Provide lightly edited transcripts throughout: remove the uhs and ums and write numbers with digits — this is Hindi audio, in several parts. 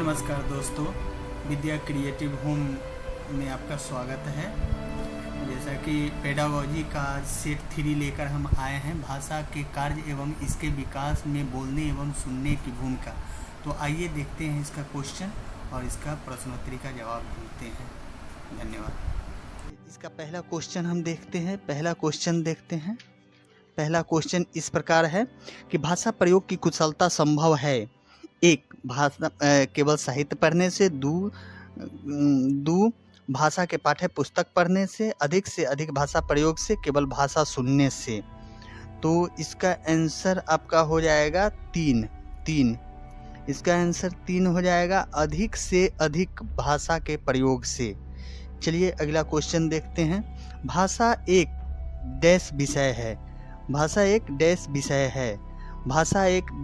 नमस्कार दोस्तों, विद्या क्रिएटिव होम में आपका स्वागत है। जैसा कि पेडागोजी का सेट 3 लेकर हम आए हैं, भाषा के कार्य एवं इसके विकास में बोलने एवं सुनने की भूमिका। तो आइए देखते हैं इसका क्वेश्चन और इसका प्रश्नोत्तरी का जवाब ढूंढते हैं। धन्यवाद। इसका पहला क्वेश्चन हम देखते हैं। पहला क्वेश्चन इस प्रकार है कि भाषा प्रयोग की कुशलता संभव है। एक, भाषा केवल साहित्य पढ़ने से। दो, भाषा के पाठ्य पुस्तक पढ़ने से अधिक भाषा प्रयोग से। केवल भाषा सुनने से। तो इसका आंसर आपका हो जाएगा तीन। इसका आंसर 3 हो जाएगा, अधिक से अधिक भाषा के प्रयोग से। चलिए अगला क्वेश्चन देखते हैं। भाषा एक डैश विषय है। भाषा एक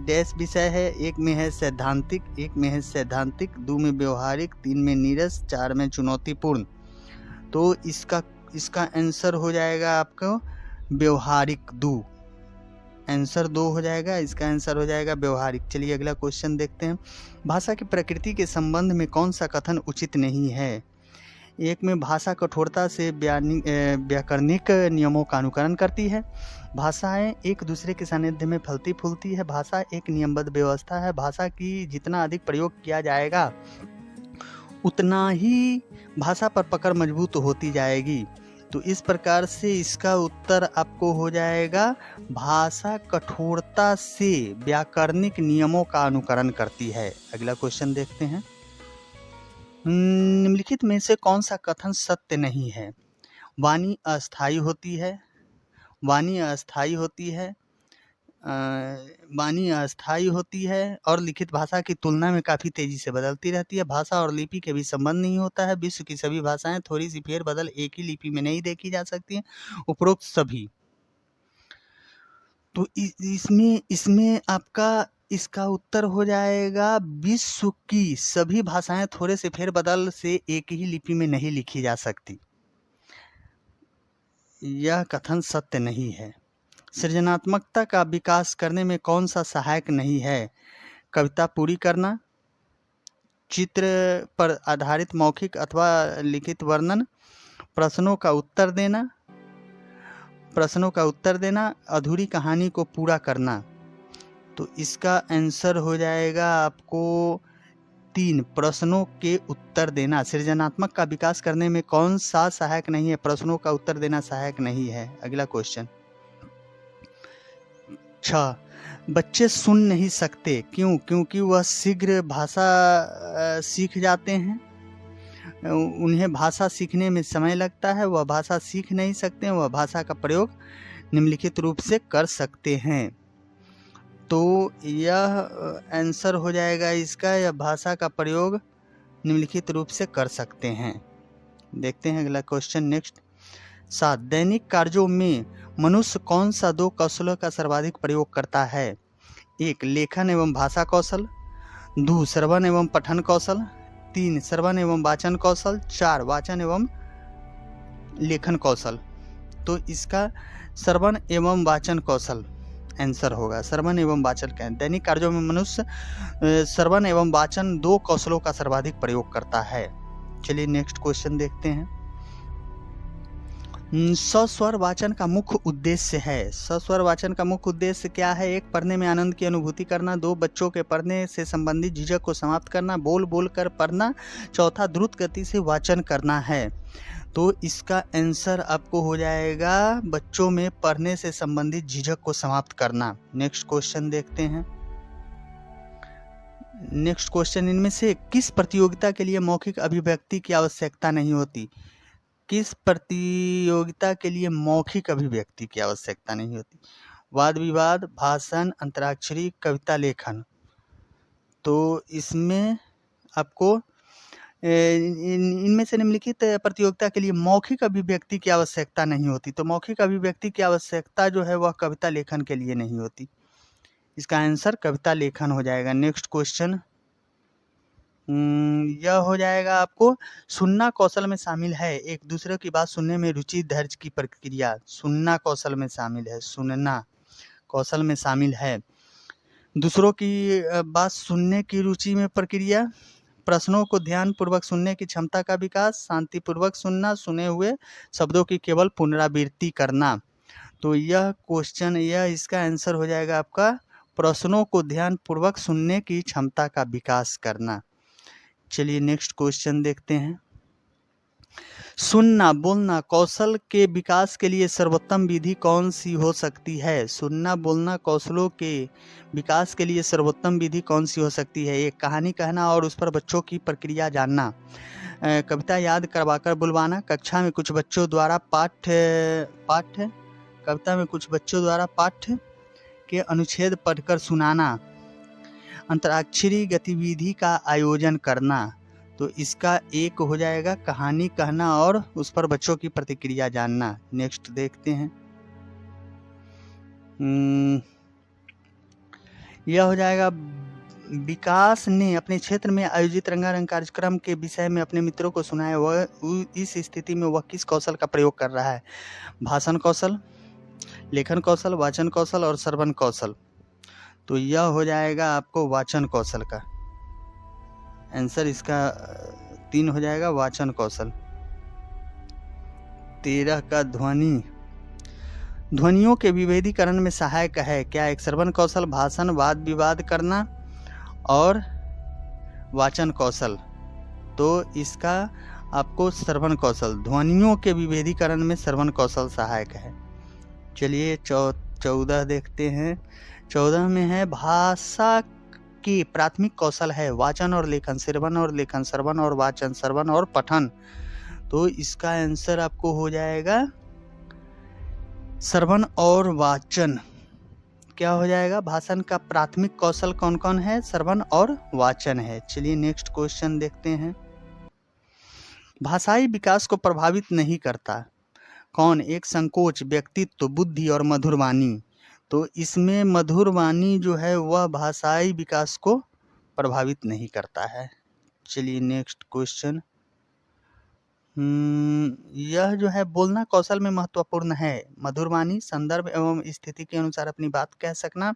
डैश विषय है। एक में है सैद्धांतिक, 2 में व्यवहारिक, 3 में नीरस, 4 में चुनौतीपूर्ण। तो इसका आंसर हो जाएगा आपको व्यवहारिक 2। आंसर 2 हो जाएगा, इसका आंसर हो जाएगा व्यवहारिक। चलिए अगला क्वेश्चन देखते हैं। भाषा की प्रकृति के संबंध में कौन सा कथन उचित नहीं है। एक में भाषा कठोरता से व्याकरणिक नियमों का अनुकरण करती है। भाषाएं एक दूसरे के सानिध्य में फलती फूलती है। भाषा एक नियमबद्ध व्यवस्था है। भाषा की जितना अधिक प्रयोग किया जाएगा उतना ही भाषा पर पकड़ मजबूत होती जाएगी। तो इस प्रकार से इसका उत्तर आपको हो जाएगा, भाषा कठोरता से व्याकरणिक नियमों का अनुकरण करती है। अगला क्वेश्चन देखते हैं। निम्नलिखित में से कौन सा कथन सत्य नहीं है। वाणी अस्थायी होती है और लिखित भाषा की तुलना में काफ़ी तेजी से बदलती रहती है। भाषा और लिपि के बीच संबंध नहीं होता है। विश्व की सभी भाषाएं थोड़ी सी फेरबदल एक ही लिपि में नहीं देखी जा सकती हैं। उपरोक्त सभी। तो इसमें आपका इसका उत्तर हो जाएगा, विश्व की सभी भाषाएं थोड़े से फेरबदल से एक ही लिपि में नहीं लिखी जा सकती। यह कथन सत्य नहीं है। सृजनात्मकता का विकास करने में कौन सा सहायक नहीं है। कविता पूरी करना, चित्र पर आधारित मौखिक अथवा लिखित वर्णन, प्रश्नों का उत्तर देना, अधूरी कहानी को पूरा करना। तो इसका आंसर हो जाएगा आपको 3, प्रश्नों के उत्तर देना। सृजनात्मक का विकास करने में कौन सा सहायक नहीं है। प्रश्नों का उत्तर देना सहायक नहीं है। अगला क्वेश्चन 6, बच्चे सुन नहीं सकते क्यों। क्योंकि वह शीघ्र भाषा सीख जाते हैं। उन्हें भाषा सीखने में समय लगता है। वह भाषा सीख नहीं सकते। वह भाषा का प्रयोग निम्नलिखित रूप से कर सकते हैं। तो यह आंसर हो जाएगा इसका, यह भाषा का प्रयोग निम्नलिखित रूप से कर सकते हैं। देखते हैं अगला क्वेश्चन नेक्स्ट। 7, दैनिक कार्यों में मनुष्य कौन सा 2 कौशलों का सर्वाधिक प्रयोग करता है। 1, लेखन एवं भाषा कौशल, 2, श्रवण एवं पठन कौशल, 3, श्रवण एवं वाचन कौशल, 4, वाचन एवं लेखन कौशल। तो इसका श्रवण एवं वाचन कौशल आंसर होगा। श्रवण एवं वाचन का दैनिक कार्यों में मनुष्य श्रवण एवं वाचन 2 कौशलों का सर्वाधिक प्रयोग करता है। चलिए नेक्स्ट क्वेश्चन देखते हैं। सस्वर वाचन का मुख्य उद्देश्य है। सस्वर वाचन का मुख्य उद्देश्य क्या है। 1, पढ़ने में आनंद की अनुभूति करना, 2, बच्चों के पढ़ने से संबंधित झिझक को समाप्त करना, बोल कर पढ़ना, 4, द्रुत गति से वाचन करना है। तो इसका आंसर आपको हो जाएगा, बच्चों में पढ़ने से संबंधित झिझक को समाप्त करना। नेक्स्ट क्वेश्चन देखते हैं। नेक्स्ट क्वेश्चन, इनमें से किस प्रतियोगिता के लिए मौखिक अभिव्यक्ति की आवश्यकता नहीं होती। किस प्रतियोगिता के लिए मौखिक अभिव्यक्ति की आवश्यकता नहीं होती। वाद विवाद, भाषण, अंतराक्षरी, कविता लेखन। तो इसमें आपको इनमें से निम्नलिखित प्रतियोगिता के लिए मौखिक अभिव्यक्ति की आवश्यकता नहीं होती। तो मौखिक अभिव्यक्ति की आवश्यकता जो है वह कविता लेखन के लिए नहीं होती। इसका आंसर कविता लेखन हो जाएगा। नेक्स्ट क्वेश्चन यह हो जाएगा आपको, सुनना कौशल में शामिल है। एक दूसरे की बात सुनने में रुचि, धैर्य की प्रक्रिया सुनना कौशल में शामिल है। सुनना कौशल में शामिल है। दूसरों की बात सुनने की रुचि में प्रक्रिया, प्रश्नों को ध्यानपूर्वक सुनने की क्षमता का विकास, शांतिपूर्वक सुनना, सुने हुए शब्दों की केवल पुनरावृत्ति करना। तो यह क्वेश्चन, यह इसका आंसर हो जाएगा आपका प्रश्नों को ध्यानपूर्वक सुनने की क्षमता का विकास करना। चलिए नेक्स्ट क्वेश्चन देखते हैं। सुनना बोलना कौशल के विकास के लिए सर्वोत्तम विधि कौन सी हो सकती है? सुनना बोलना कौशलों के विकास के लिए सर्वोत्तम विधि कौन सी हो सकती है? एक, कहानी कहना और उस पर बच्चों की प्रक्रिया जानना, कविता याद करवाकर बुलवाना, कक्षा में कुछ बच्चों द्वारा कविता में कुछ बच्चों द्वारा पाठ्य के अनुच्छेद पढ़कर सुनाना, अंतराक्षरी गतिविधि का आयोजन करना। तो इसका एक हो जाएगा कहानी कहना और उस पर बच्चों की प्रतिक्रिया जानना। नेक्स्ट देखते हैं। यह हो जाएगा विकास ने अपने क्षेत्र में आयोजित रंगारंग कार्यक्रम के विषय में अपने मित्रों को सुनाया। वह इस स्थिति में वह किस कौशल का प्रयोग कर रहा है? भाषण कौशल, लेखन कौशल, वाचन कौशल और श्रवण कौशल। तो यह हो जाएगा आपको वाचन कौशल का आंसर, इसका 3 हो जाएगा वाचन कौशल। 13 का ध्वनियों के विभेदीकरण में सहायक है क्या? एक, श्रवण कौशल, भाषण, वाद विवाद करना और वाचन कौशल। तो इसका आपको श्रवण कौशल, ध्वनियों के विभेदीकरण में श्रवण कौशल सहायक है। चलिए 14 देखते हैं। 14 में है भाषा की प्राथमिक कौशल है वाचन और लेखन, श्रवण और लेखन, श्रवण और वाचन, श्रवण और पठन। तो इसका आंसर आपको हो जाएगा श्रवण और वाचन। क्या हो जाएगा? भाषण का प्राथमिक कौशल कौन कौन है? श्रवण और वाचन है। चलिए नेक्स्ट क्वेश्चन देखते हैं। भाषाई विकास को प्रभावित नहीं करता कौन? एक, संकोच, व्यक्तित्व, बुद्धि और मधुर वाणी। तो इसमें मधुर वाणी जो है वह भाषाई विकास को प्रभावित नहीं करता है। चलिए नेक्स्ट क्वेश्चन। यह जो है बोलना कौशल में महत्वपूर्ण है। मधुर वाणी, संदर्भ एवं स्थिति के अनुसार अपनी बात कह सकना।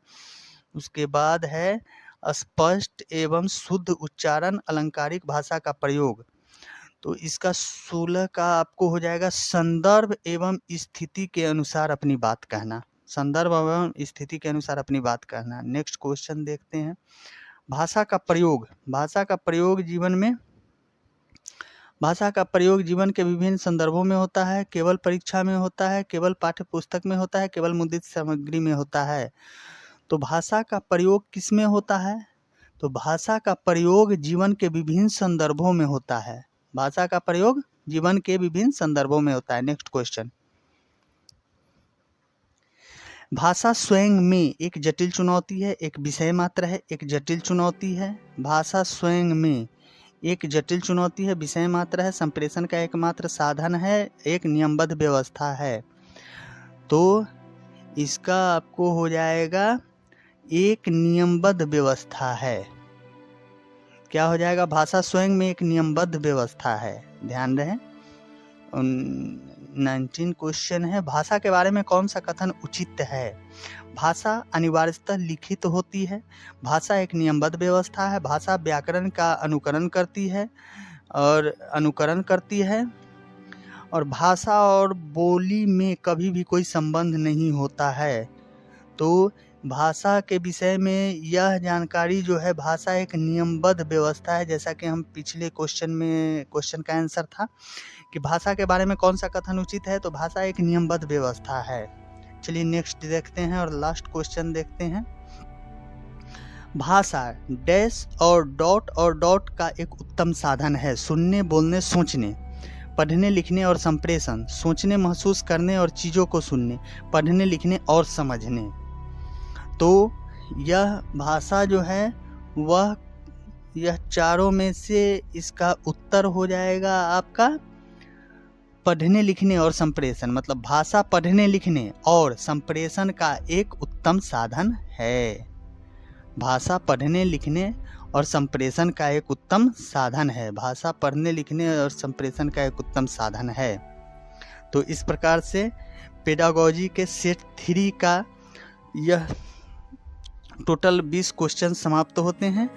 उसके बाद है स्पष्ट एवं शुद्ध उच्चारण, अलंकारिक भाषा का प्रयोग। तो इसका 16 का आपको हो जाएगा संदर्भ एवं स्थिति के अनुसार अपनी बात कहना, संदर्भ एवं स्थिति के अनुसार अपनी बात कहना। नेक्स्ट क्वेश्चन देखते हैं। भाषा का प्रयोग, भाषा का प्रयोग जीवन के विभिन्न संदर्भों में होता है। केवल परीक्षा में होता है, केवल पाठ्य पुस्तक में होता है, केवल मुद्रित सामग्री में होता है। तो भाषा का प्रयोग किस में होता है? तो भाषा का प्रयोग जीवन के विभिन्न संदर्भों में होता है। भाषा का प्रयोग जीवन के विभिन्न संदर्भों में होता है। Next question. भाषा स्वयं में एक जटिल चुनौती है, एक विषय मात्र है, एक जटिल चुनौती है। भाषा स्वयं में एक जटिल चुनौती है, विषय मात्र है, संप्रेषण का एकमात्र साधन है, एक नियमबद्ध व्यवस्था है। तो इसका आपको हो जाएगा एक नियमबद्ध व्यवस्था है। क्या हो जाएगा? भाषा स्वयं में एक नियमबद्ध व्यवस्था है। ध्यान रहे। 19 क्वेश्चन है। भाषा के बारे में कौन सा कथन उचित है? भाषा अनिवार्यतः लिखित होती है, भाषा एक नियमबद्ध व्यवस्था है, भाषा व्याकरण का अनुकरण करती है और भाषा और बोली में कभी भी कोई संबंध नहीं होता है। तो भाषा के विषय में यह जानकारी जो है, भाषा एक नियमबद्ध व्यवस्था है। जैसा कि हम पिछले क्वेश्चन का आंसर था कि भाषा के बारे में कौन सा कथन उचित है, तो भाषा एक नियमबद्ध व्यवस्था है। चलिए नेक्स्ट देखते हैं और लास्ट क्वेश्चन देखते हैं। भाषा डैश और डॉट का एक उत्तम साधन है। सुनने, बोलने, सोचने, पढ़ने, लिखने और संप्रेषण। सोचने, महसूस करने और चीज़ों को सुनने, पढ़ने, लिखने और समझने। तो यह भाषा जो है वह यह चारों में से इसका उत्तर हो जाएगा आपका पढ़ने, लिखने और संप्रेषण। मतलब भाषा पढ़ने, लिखने और संप्रेषण का एक उत्तम साधन है। भाषा पढ़ने, लिखने और संप्रेषण का एक उत्तम साधन है। भाषा पढ़ने, लिखने और संप्रेषण का एक उत्तम साधन है। तो इस प्रकार से पेडागोजी के सेट 3 का यह टोटल 20 क्वेश्चन समाप्त होते हैं।